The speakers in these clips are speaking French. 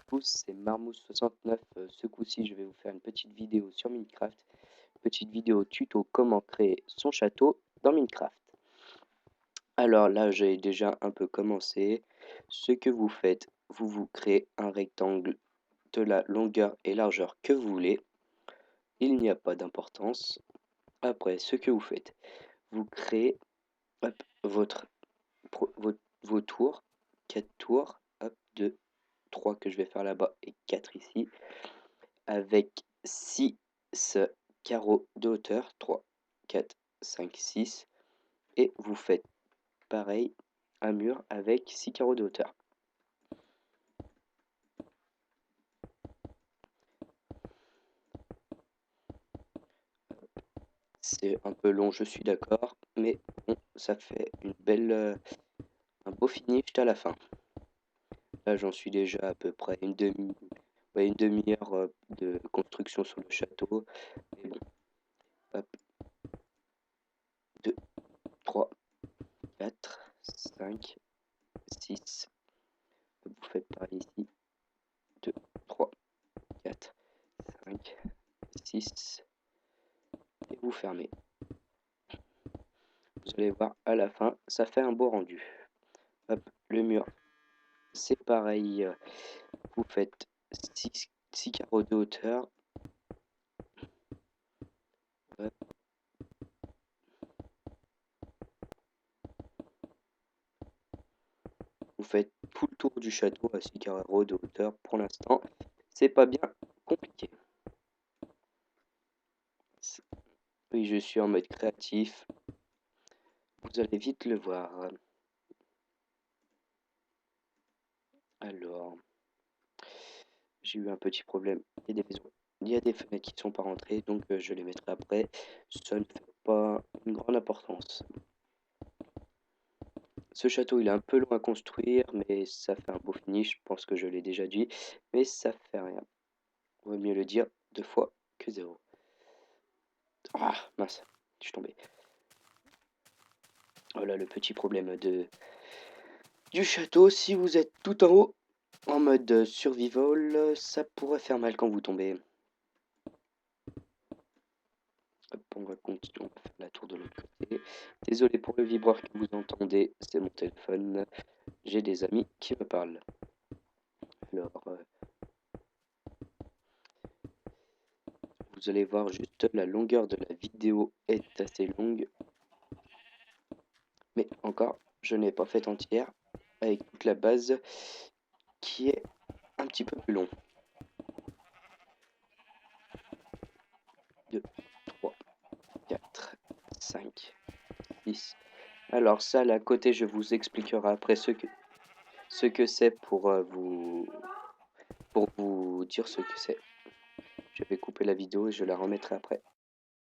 tous, c'est Marmousse69. Ce coup-ci, je vais vous faire une petite vidéo sur Minecraft. Petite vidéo tuto comment créer son château dans Minecraft. Alors là, j'ai déjà un peu commencé. Ce que vous faites, vous créez un rectangle de la longueur et largeur que vous voulez. Il n'y a pas d'importance. Après, ce que vous faites, vous créez hop, vos tours, 4 tours, hop, 2, 3 que je vais faire là-bas et 4 ici, avec 6 carreaux de hauteur, 3, 4, 5, 6, et vous faites pareil, un mur avec 6 carreaux de hauteur. C'est un peu long, je suis d'accord, mais bon, ça fait un beau finish à la fin. Là, j'en suis déjà à peu près une demi-heure de construction sur le château. Mais bon, hop, 2, 3, 4, 5, 6. Vous faites pareil ici. 2, 3, 4, 5, 6. Et vous fermez. Vous allez voir à la fin, ça fait un beau rendu. Hop, le mur, c'est pareil. Vous faites 6 carreaux de hauteur. Hop. Vous faites tout le tour du château à 6 carreaux de hauteur pour l'instant. C'est pas bien compliqué. Oui, je suis en mode créatif. Vous allez vite le voir. Alors, j'ai eu un petit problème. Il y a des fenêtres qui ne sont pas rentrées, donc je les mettrai après. Ça ne fait pas une grande importance. Ce château, il est un peu long à construire, mais ça fait un beau finish. Je pense que je l'ai déjà dit, mais ça fait rien. Vaut mieux le dire 2 fois que 0. Ah, mince, je suis tombé. Voilà le petit problème du château. Si vous êtes tout en haut, en mode survival, ça pourrait faire mal quand vous tombez. Hop, on va continuer, on va faire la tour de l'autre côté. Désolé pour le vibreur que vous entendez, c'est mon téléphone. J'ai des amis qui me parlent. Alors, vous allez voir juste la longueur de la vidéo est assez longue. Mais encore, je n'ai pas fait entière avec toute la base qui est un petit peu plus long. 2, 3, 4, 5, 6. Alors ça, là, à côté, je vous expliquerai après ce que c'est pour vous dire ce que c'est. Je vais couper la vidéo et je la remettrai après.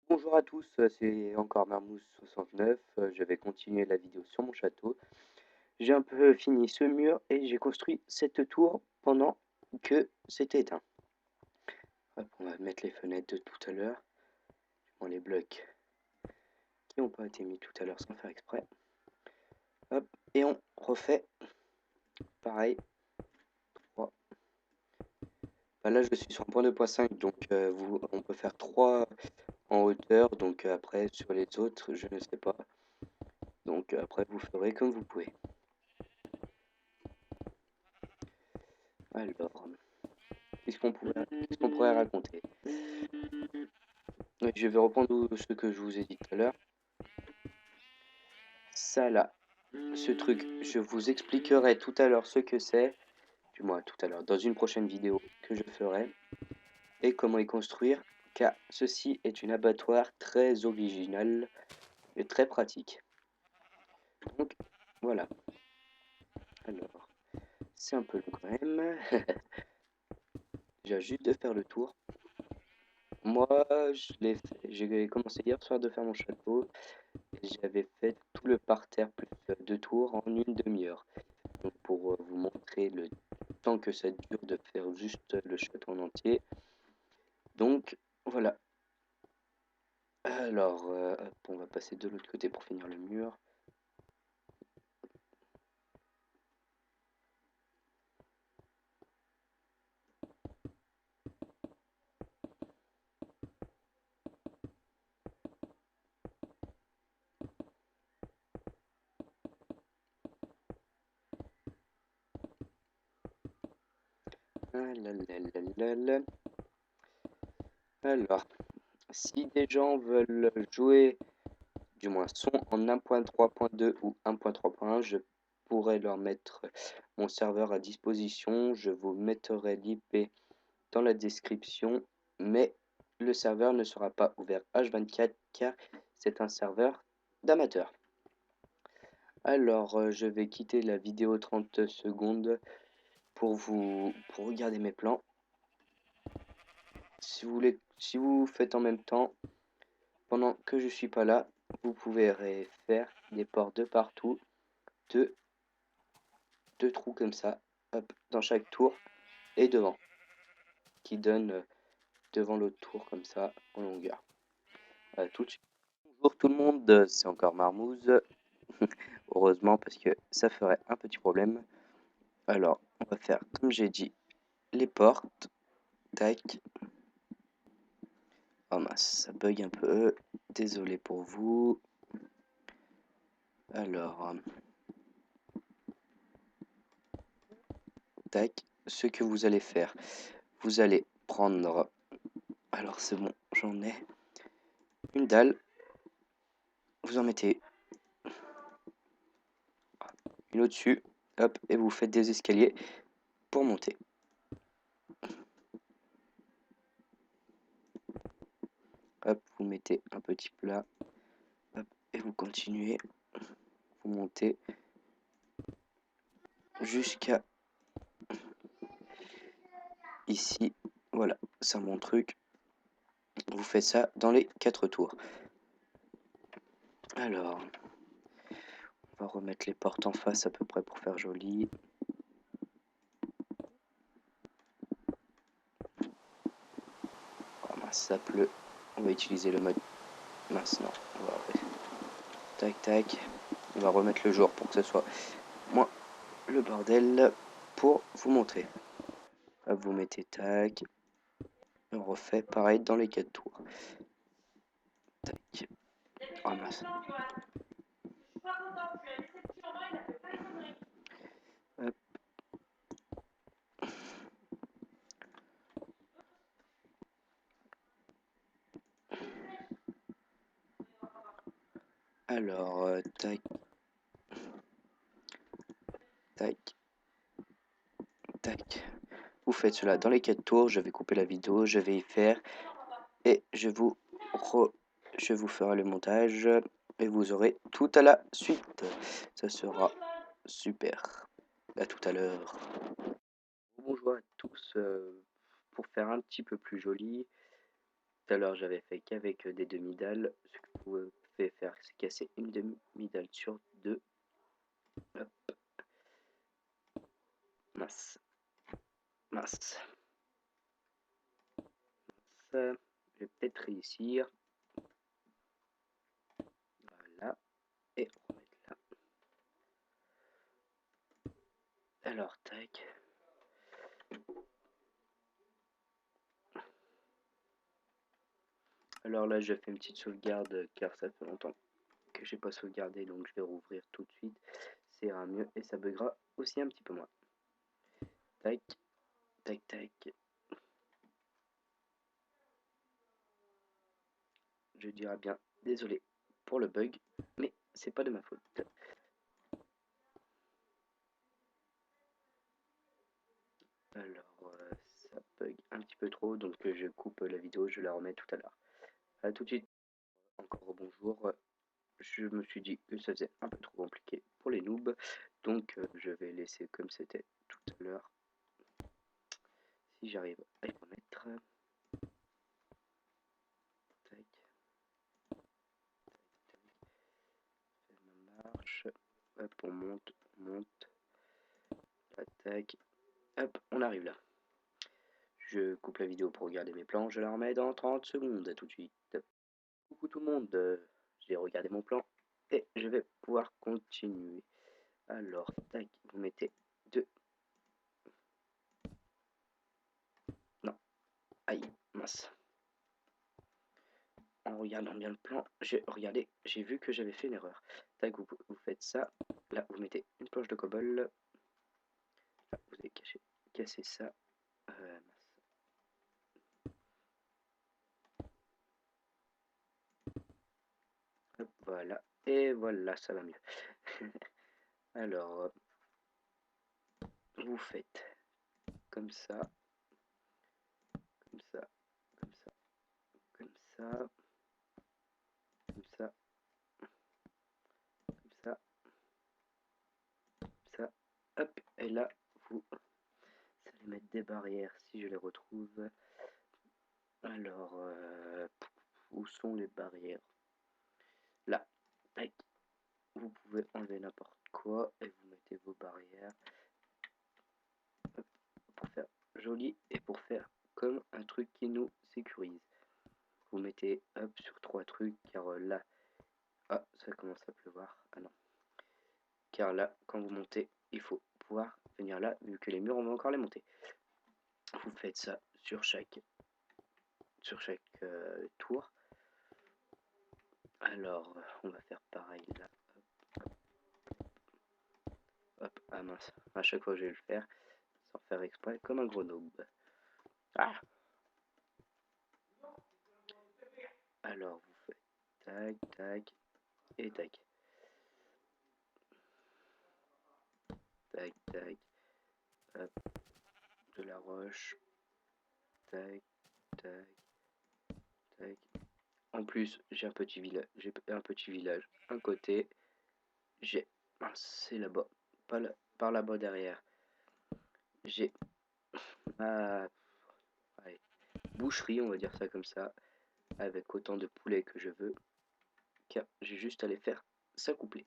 Bonjour à tous, c'est encore Marmousse69. Je vais continuer la vidéo sur mon château. J'ai un peu fini ce mur et j'ai construit cette tour pendant que c'était éteint. Hop, on va mettre les fenêtres de tout à l'heure. Bon, les blocs qui n'ont pas été mis tout à l'heure sans faire exprès. Hop, et on refait pareil. 3. Bah là, je suis sur 1.2.5, donc on peut faire 3 en hauteur. Donc après, sur les autres, je ne sais pas. Donc après, vous ferez comme vous pouvez. Alors, qu'est-ce qu'on pourrait raconter? Oui, je vais reprendre ce que je vous ai dit tout à l'heure. Ça là, ce truc, je vous expliquerai tout à l'heure ce que c'est. Du moins tout à l'heure, dans une prochaine vidéo que je ferai. Et comment y construire, car ceci est une abattoir très originale et très pratique. Donc voilà. Alors, c'est un peu long quand même. J'ai juste de faire le tour. Moi, j'ai commencé hier soir de faire mon château. Et j'avais fait tout le parterre plus 2 tours en une demi-heure. Donc pour vous montrer le temps que ça dure de faire juste le château en entier. Donc voilà. Alors, on va passer de l'autre côté pour finir le mur. Ah là là là là là. Alors, si des gens veulent jouer, du moins sont en 1.3.2 ou 1.3.1, je pourrais leur mettre mon serveur à disposition. Je vous mettrai l'IP dans la description, mais le serveur ne sera pas ouvert H24 car c'est un serveur d'amateurs. Alors, je vais quitter la vidéo 30 secondes pour regarder mes plans. Si vous faites en même temps, pendant que je suis pas là, vous pouvez faire des ports de partout, deux trous comme ça, hop, dans chaque tour et devant, qui donne devant l'autre tour comme ça en longueur. Voilà, tout de suite. Bonjour tout le monde, c'est encore Marmouze. Heureusement parce que ça ferait un petit problème. Alors, on va faire comme j'ai dit, les portes. Tac. Oh mince, ça bug un peu. Désolé pour vous. Alors, tac. Ce que vous allez faire, vous allez prendre. Alors c'est bon, j'en ai une dalle. Vous en mettez une au-dessus. Hop, et vous faites des escaliers pour monter. Hop, vous mettez un petit plat. Hop, et vous continuez. Vous montez jusqu'à ici. Voilà, c'est mon truc. Vous faites ça dans les 4 tours. Alors, on va remettre les portes en face à peu près pour faire joli. Oh mince, ça pleut. On va utiliser le mode. Mince, non. On va... Tac, tac. On va remettre le jour pour que ce soit moins le bordel pour vous montrer. Hop, vous mettez tac. Et on refait pareil dans les 4 tours. Tac. Oh mince. Hop. Alors, tac. Tac. Tac. Vous faites cela dans les 4 tours. Je vais couper la vidéo. Je vais y faire. Et je vous ferai le montage. Et vous aurez tout à la suite. Ça sera super. À tout à l'heure. Bonjour à tous. Pour faire un petit peu plus joli, tout à l'heure j'avais fait qu'avec des demi-dalles. Ce que vous pouvez faire, c'est casser une demi-dalle sur deux. Hop. Mince. Mince. Je vais peut-être réussir. Voilà. Et on va mettre là. Alors, tac. Alors là, je fais une petite sauvegarde car ça fait longtemps que j'ai pas sauvegardé, donc je vais rouvrir tout de suite. Ça ira mieux et ça buggera aussi un petit peu moins. Tac, tac, tac. Je dirais bien désolé pour le bug, mais c'est pas de ma faute. Alors, ça bug un petit peu trop, donc je coupe la vidéo, je la remets tout à l'heure. A tout de suite. Encore bonjour. Je me suis dit que ça faisait un peu trop compliqué pour les noobs, donc je vais laisser comme c'était tout à l'heure. Si j'arrive à y remettre. Tac. Ça marche. Hop, on monte, on monte. Tac. Hop, on arrive là. Je coupe la vidéo pour regarder mes plans, je la remets dans 30 secondes, à tout de suite. Coucou tout le monde, j'ai regardé mon plan et je vais pouvoir continuer. Alors, tac, vous mettez deux. Non, aïe, mince. En regardant bien le plan, j'ai vu que j'avais fait une erreur. Tac, vous faites ça. Là, vous mettez une planche de cobble. Là, vous allez casser ça. Voilà. Et voilà, ça va mieux. Alors, vous faites comme ça, comme ça, comme ça, comme ça, comme ça, comme ça, comme ça. Hop, et là, vous allez mettre des barrières si je les retrouve. Alors, où sont les barrières? Là. Tac. Vous pouvez enlever n'importe quoi et vous mettez vos barrières. Hop, pour faire joli et pour faire comme un truc qui nous sécurise. Vous mettez hop sur 3 trucs car là, ah ça commence à pleuvoir, ah non, car là quand vous montez il faut pouvoir venir là vu que les murs on va encore les monter. Vous faites ça sur chaque tour. Alors on va faire pareil là, hop, ah mince, à chaque fois je vais le faire sans faire exprès comme un gros noob. Ah, alors vous faites tac tac et tac. Tac, tac, hop, de la roche, tac, tac, tac. En plus, j'ai un petit village, un côté, j'ai, c'est là-bas, par là-bas derrière, j'ai ma allez, boucherie, on va dire ça comme ça, avec autant de poulets que je veux, car j'ai juste à les faire s'accoupler.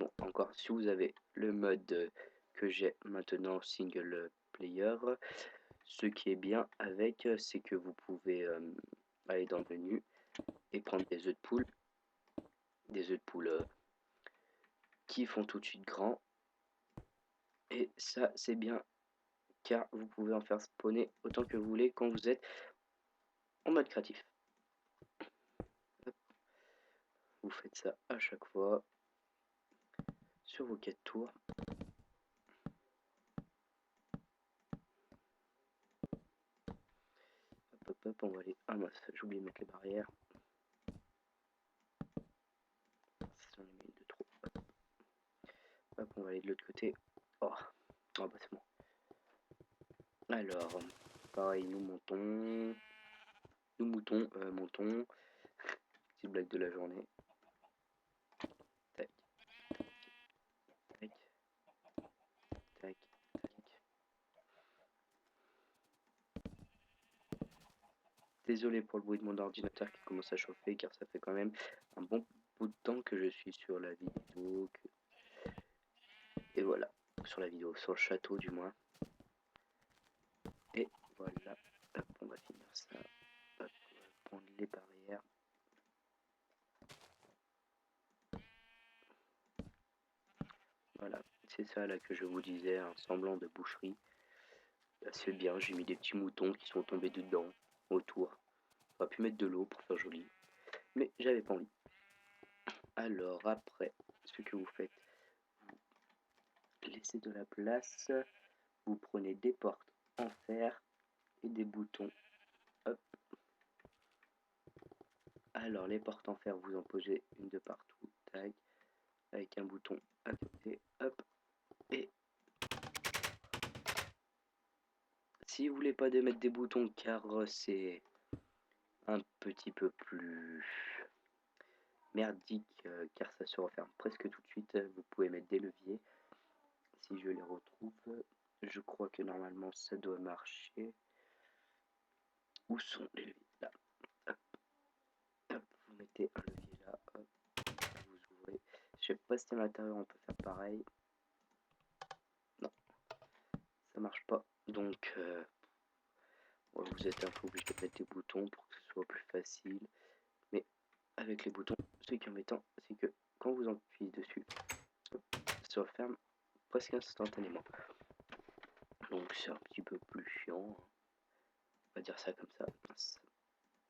Bon, encore, si vous avez le mode que j'ai maintenant single player, ce qui est bien avec, c'est que vous pouvez aller dans le menu et prendre des œufs de poule qui font tout de suite grand. Et ça, c'est bien car vous pouvez en faire spawner autant que vous voulez quand vous êtes en mode créatif. Vous faites ça à chaque fois sur vos 4 tours. Hop, hop, hop, on va aller. Ah mince, j'ai oublié de mettre les barrières. J'en ai mis une de trop. Hop. Hop, on va aller de l'autre côté. Oh, oh bah c'est bon. Alors, pareil, nous montons. Nous montons. Petite blague de la journée. Tac, tac, tac, tac. Désolé pour le bruit de mon ordinateur qui commence à chauffer car ça fait quand même un bon bout de temps que je suis sur la vidéo. Et voilà, sur la vidéo, sur le château du moins. Et voilà, hop, on va finir ça. Hop, on va prendre les barrières. Voilà, c'est ça là que je vous disais, un semblant de boucherie. Là c'est bien, j'ai mis des petits moutons qui sont tombés dedans, autour. On aurait pu mettre de l'eau pour faire joli, mais j'avais pas envie. Alors après, ce que vous faites, vous laissez de la place, vous prenez des portes en fer et des boutons. Hop. Alors les portes en fer, vous en posez une de partout, tac, avec un bouton à côté, hop, et si vous voulez pas de mettre des boutons car c'est un petit peu plus merdique car ça se referme presque tout de suite, vous pouvez mettre des leviers. Si je les retrouve, je crois que normalement ça doit marcher. Où sont les leviers? Là, hop, hop, vous mettez un levier là, hop, vous ouvrez. Je sais pas si à l'intérieur on peut faire pareil. Non, ça marche pas. Donc vous êtes un peu obligé de mettre des boutons pour que ce soit plus facile. Mais avec les boutons, ce qui est embêtant, c'est que quand vous appuyez dessus, ça se referme presque instantanément. Donc c'est un petit peu plus chiant. On va dire ça comme ça.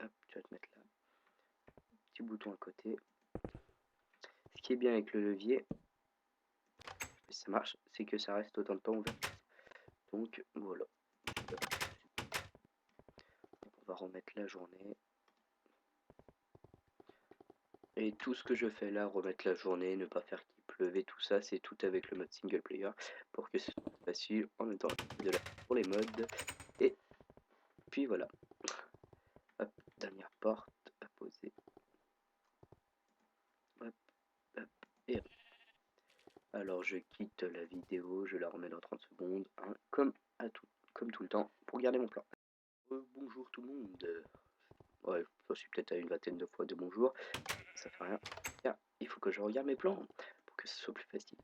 Hop, tu vas te mettre là. Petit bouton à côté. Ce qui est bien avec le levier, ça marche, c'est que ça reste autant de temps ouvert. Donc voilà. On va remettre la journée. Et tout ce que je fais là, remettre la journée, ne pas faire qu'il pleuvait, tout ça, c'est tout avec le mode single player pour que ce soit facile en même temps de la pour les modes. Et puis voilà. Hop, dernière porte à poser. Hop, hop, et hop. Alors je quitte la vidéo, je la remets dans 30 secondes, hein, comme tout le temps, pour garder mon plan. Bonjour tout le monde. Ouais, je suis peut-être à une vingtaine de fois de bonjour, ça fait rien. Car il faut que je regarde mes plans pour que ce soit plus facile.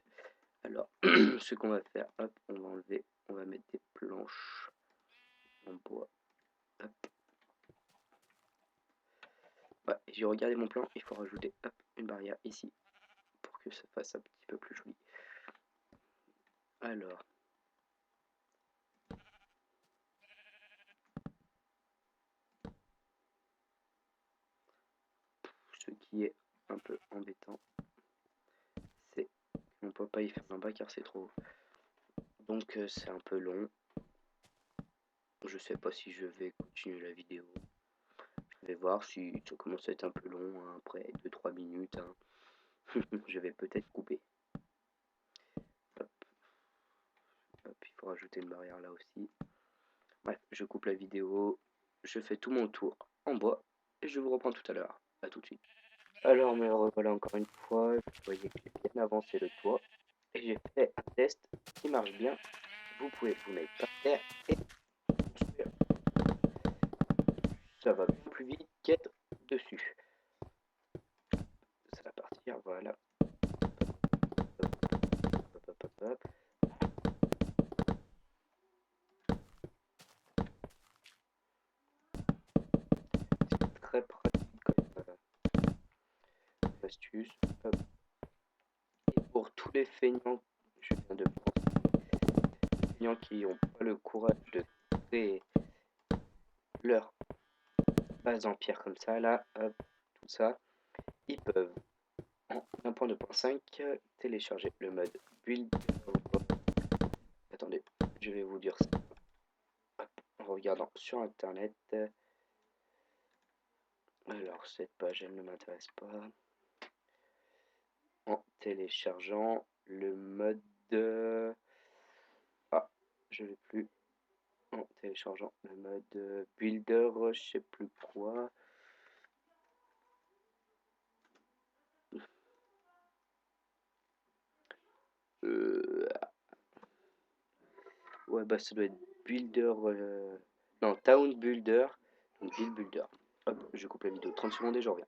Alors, ce qu'on va faire, hop, on va enlever, on va mettre des planches en bois. Hop. Ouais, j'ai regardé mon plan, il faut rajouter hop, une barrière ici pour que ça fasse un petit peu plus joli. Alors, ce qui est un peu embêtant, c'est qu'on ne peut pas y faire en bas car c'est trop haut. Donc c'est un peu long. Je sais pas si je vais continuer la vidéo. Je vais voir si ça commence à être un peu long, hein, après 2-3 minutes. Hein. Je vais peut-être couper. Hop. Hop, il faut rajouter une barrière là aussi. Bref, je coupe la vidéo, je fais tout mon tour en bois et je vous reprends tout à l'heure. A tout de suite. Alors me revoilà encore une fois, vous voyez que j'ai bien avancé le toit et j'ai fait un test qui marche bien. Vous pouvez vous mettre par terre et construire. Ça va bien plus vite qu'être dessus. Ça va partir, voilà. Hop, hop, hop, hop. C'est très pratique comme astuce. Hop. Et pour tous les feignants, je viens de penser, les feignants qui n'ont pas le courage de créer leur base en pierre comme ça, là, hop, tout ça, ils peuvent, en 1.2.5, télécharger le mode build. Attendez, je vais vous dire ça. Hop, en regardant sur internet. Alors, cette page, elle ne m'intéresse pas. En téléchargeant le mode. Ah, je vais plus. En téléchargeant le mode builder, je sais plus quoi. Ouais, bah ça doit être builder. Non, town builder. Donc build builder. Hop, je coupe la vidéo 30 secondes et je reviens.